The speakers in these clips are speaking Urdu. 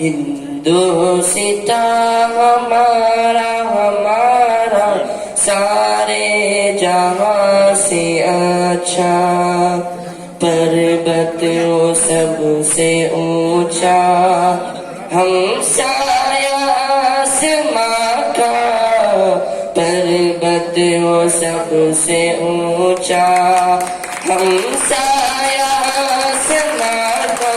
ہندوستان ہمارا ہمارا سارے جہاں سے اچھا پربت وہ سب سے اونچا ہم سایہ آسماں کا پربت وہ سب سے اونچا ہم سایہ آسماں کا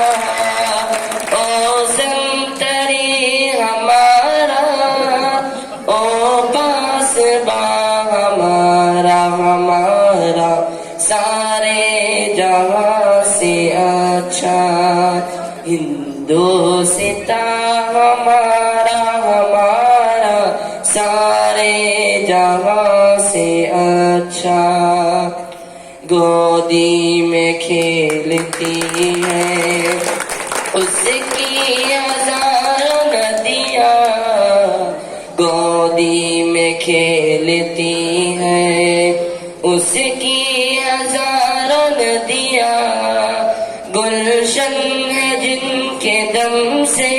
او سنتری ہمارا او پاسبا ہمارا ہمارا سارے جہاں سے اچھا ہندوستان ہمارا ہمارا سارے جہاں سے اچھا گودی میں کھیلتی ہے اس کی ہزاروں ندیاں گودی میں کھیلتی ہے اس کی ہزاروں ندیاں گلشن ہے جن کے دم سے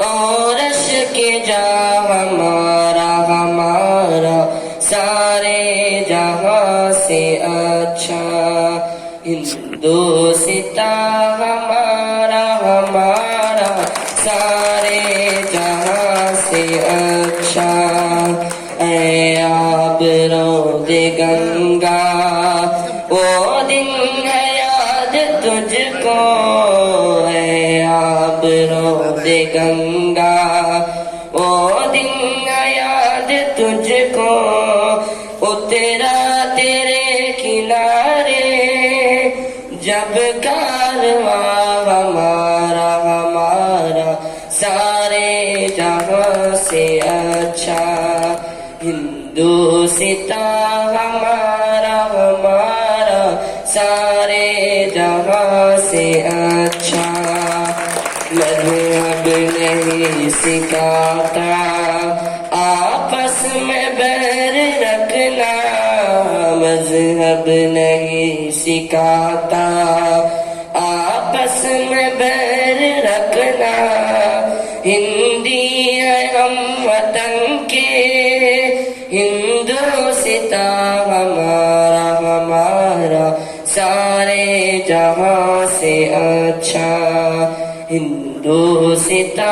اور اشک جا ہمارا ہمارا سارے جہاں سے اچھا ہندوستان ہمارا ہمارا سارے جہاں سے اچھا اے آب رود گنگا وہ دن ہے یاد تجھ کو اے آب رود گنگا وہ دن ہے یاد تجھ کو اترا تیرے کنارے جب کارواں ہمارا ہمارا سارے جہاں سے اچھا ہندوستان ہمارا ہمارا سارے جہاں سے اچھا مذہب نہیں سکھاتا آپس میں بیر رکھنا مذہب نہیں سکھاتا آپس میں بیر رکھنا ہندی ہے ہم وطن کے ہندوستان ہمارا ہمارا سارے جہاں سے اچھا ہندوستان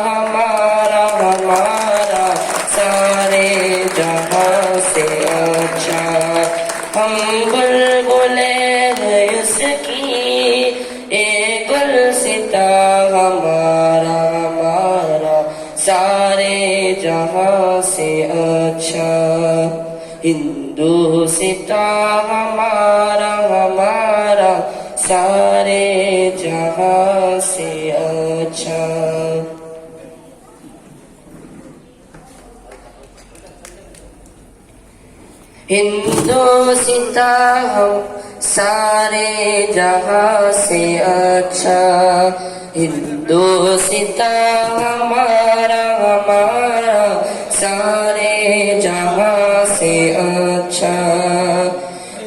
ہمارا ہمارا سارے جہاں سے اچھا ہم بلبلے ہیں اس کی اے گلستان ہمارا ہمارا سارے جہاں سے اچھا ہندوستان ہمارا ہمارا سارے جہاں سے اچھا ہندوستان سارے جہاں سے اچھا ہندوستان ہمارا ہمارا سارے جہاں سے اچھا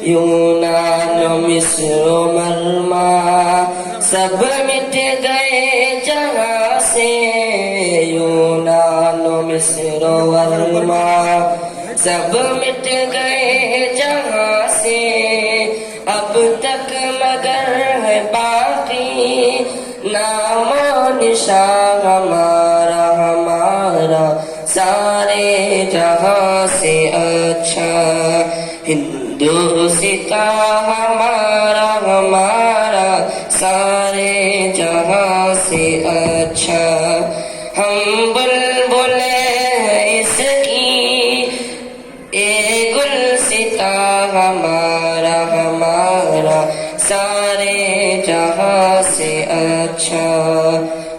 یونان مصر مرما سب مٹ گئے جہاں سے یونان مصر ورما سب مٹ گئے جہاں سے اب تک مگر ہے باقی نام و نشان ہمارا ہمارا سارے جہاں سے اچھا ہندوستان ہمارا ہمارا سارے جہاں سے اچھا ہم بلبلے ہیں اس کی اے گلستان ہمارا ہمارا سارے جہاں سے اچھا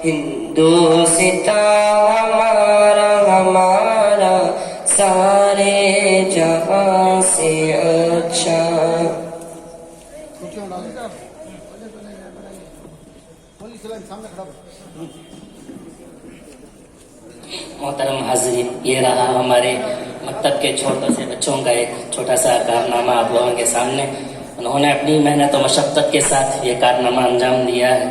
ہندوستان ہمارا ہمارا سارے جہاں سے اچھا محترم حاضرین یہ رہا ہمارے مکتب کے چھوٹے سے بچوں کا ایک چھوٹا سا کارنامہ آپ لوگوں کے سامنے انہوں نے اپنی محنت و مشقت کے ساتھ یہ کارنامہ انجام دیا ہے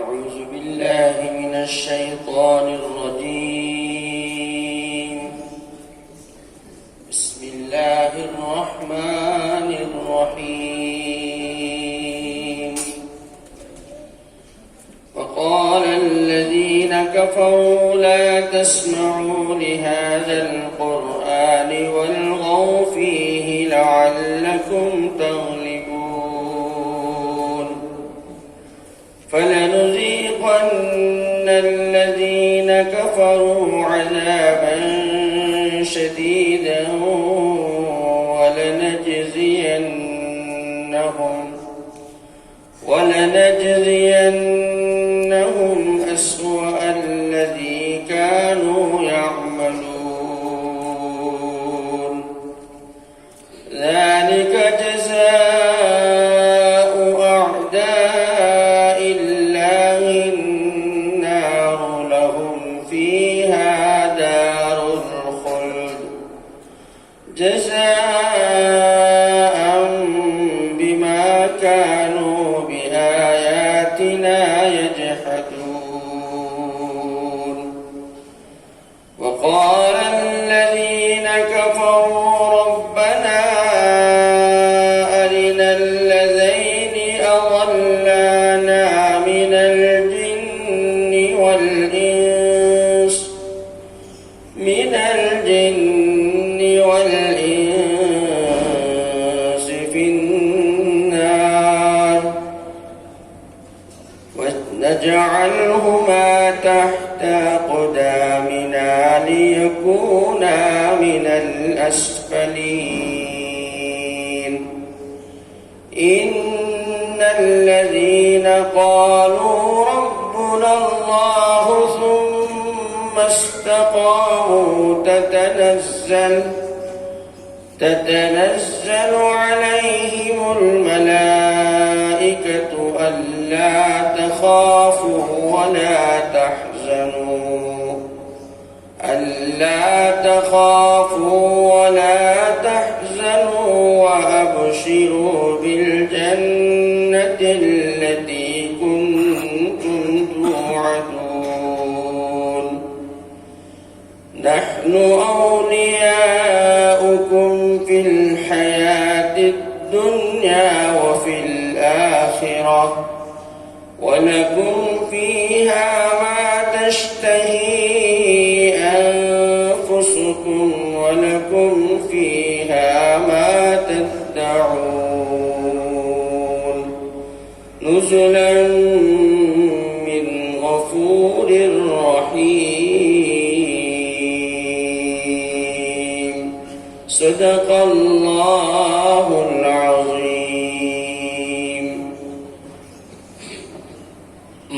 أعوذ بالله من الشيطان الرجيم. بسم الله الرحمن الرحيم. وقال الذين كفروا لا تسمعوا لهذا القرآن والغوا فيه لعلكم تغلبون. فلنذيقن الذين كفروا عذابا شديدا ولنجزينهم أسوأ الذي كانوا يعملون. ذلك جزاء أعداء الله النار لهم فيها دار الخلد جزاء بما كانوا بآياتنا يجحدون. وقال الذين كفروا ربنا أرنا الذين أضلانا من الجن والإنس في النار ونجعلهما تحت أقدامنا ليكونا من الأسفلين. إن الذين قالوا ربنا الله ثم استقاموا تتنزل عليهم الملائكة ألا تخافوا ولا تحزنوا وأبشروا بالجنة التي كنتم توعدون. نحن أولياؤكم في الحياة الدنيا وفي الآخرة ولكم فيها ما تشتهي أنفسكم ولكم فيها ما تدعون. نزلا من غفور رحيم. صدق الله العظيم.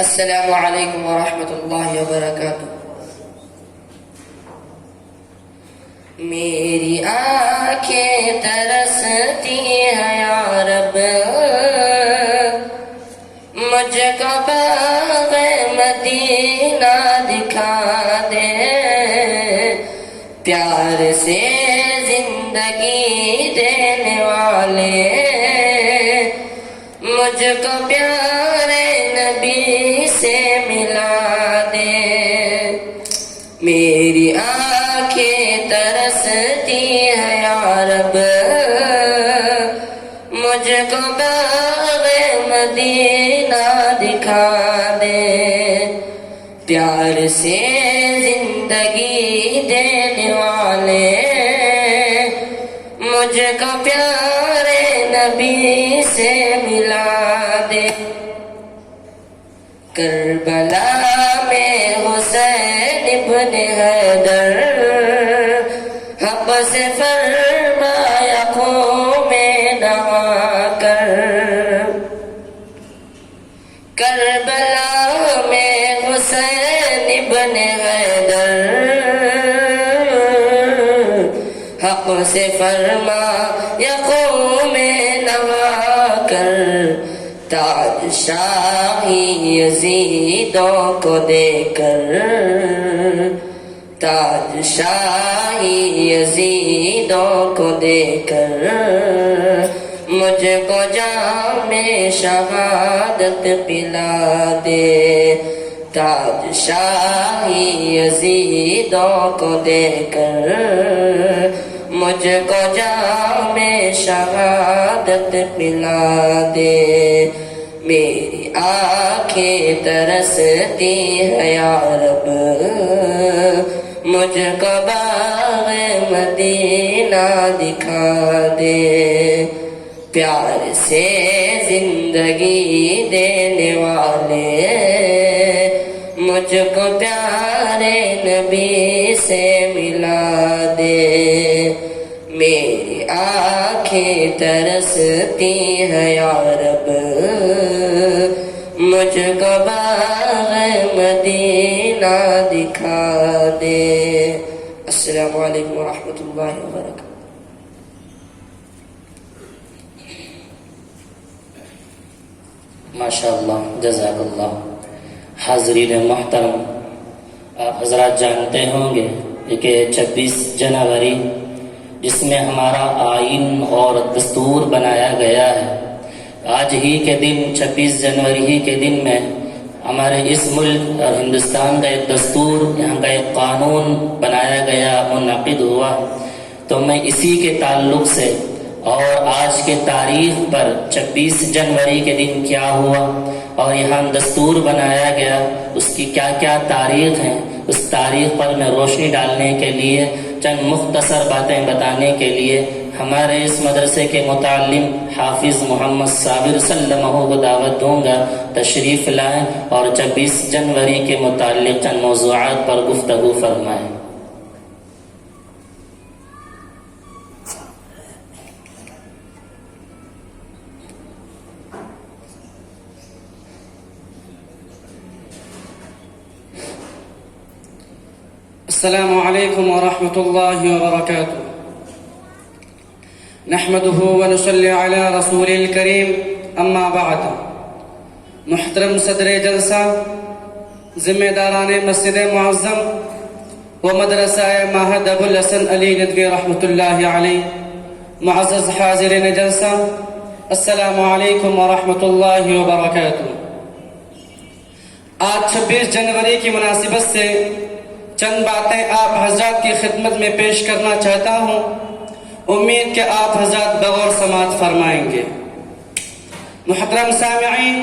السلام علیکم ورحمۃ اللہ وبرکاتہ. میری آنکھیں ترستی ہیں یا رب، مجھ کو باغ مدینہ دکھا دے، پیار سے زندگی دینے والے مجھ کو پیارے نبی سے ملا دے. میری آنکھیں ترستی ہیں یا رب، مجھ کو باغ مدینہ دکھا دے، پیار سے زندگی دینے والے مجھ کو پیارے نبی سے ملا دے. کربلا میں حسین ابن حیدر حق سے فرمایا خون میں نہا کر، کربلا میں حسین ابن حیدر حق سے فرمایا خون میں نہا کر، تاج شاہی یزیدوں کو دے کر، تاج شاہی یزیدوں کو دے کر، مجھ کو جام شہادت پلا دے، تاج شاہی یزیدوں کو دے کر، مجھ کو جام شہادت پلا دے. میری آنکھیں ترستی ہیں یا رب، مجھ کو باغ مدینہ دکھا دے، پیار سے زندگی دینے والے مجھ کو پیارے نبی سے ملا دے. میری آنکھیں ترستی ہیں یا رب، مجھ کو باغ مدینہ دکھا دے. السلام علیکم ورحمۃ اللہ وبرکاتہ. ماشاء اللہ، جزاک اللہ. حاضرین محترم، آپ حضرات جانتے ہوں گے کہ 26 جنوری جس میں ہمارا آئین اور دستور بنایا گیا ہے، آج ہی کے دن 26 جنوری ہی کے دن میں ہمارے اس ملک اور ہندوستان کا ایک دستور، یہاں کا ایک قانون بنایا گیا، منعقد ہوا. تو میں اسی کے تعلق سے اور آج کے تاریخ پر 26 جنوری کے دن کیا ہوا اور یہاں دستور بنایا گیا، اس کی کیا کیا تاریخ ہیں، اس تاریخ پر میں روشنی ڈالنے کے لیے چند مختصر باتیں بتانے کے لیے ہمارے اس مدرسے کے متعلم حافظ محمد صابر سلمہ کو دعوت دوں گا، تشریف لائیں اور 26 جنوری کے متعلق چند موضوعات پر گفتگو فرمائیں. السلام علیکم ورحمۃ اللہ وبرکاتہ. نحمده ونصلی علی رسول الکریم، اما بعد. محترم صدر جلسہ، ذمہ داران مسجد معظم و مدرسہ معہد ابو الحسن علی ندوی رحمۃ اللہ علیہ، معزز حاضرین جلسہ، السلام علیکم ورحمۃ اللہ وبرکاتہ. آج 26 جنوری کی مناسبت سے چند باتیں آپ حضرات کی خدمت میں پیش کرنا چاہتا ہوں. امید کہ آپ حضرات بغور سماعت فرمائیں گے. محترم سامعین،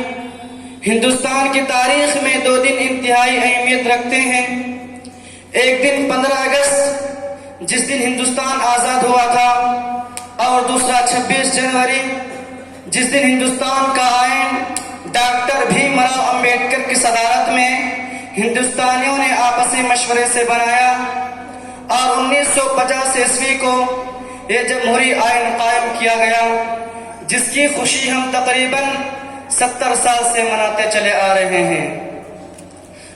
ہندوستان کی تاریخ میں 2 دن انتہائی اہمیت رکھتے ہیں. ایک دن 15 اگست جس دن ہندوستان آزاد ہوا تھا، اور دوسرا 26 جنوری جس دن ہندوستان کا آئین ڈاکٹر بھیم راؤ امبیڈکر کی صدارت میں ہندوستانیوں نے آپسی مشورے سے بنایا، اور 1950 عیسوی کو یہ جمہوری آئین قائم کیا گیا، جس کی خوشی ہم تقریباً 70 سال سے مناتے چلے آ رہے ہیں.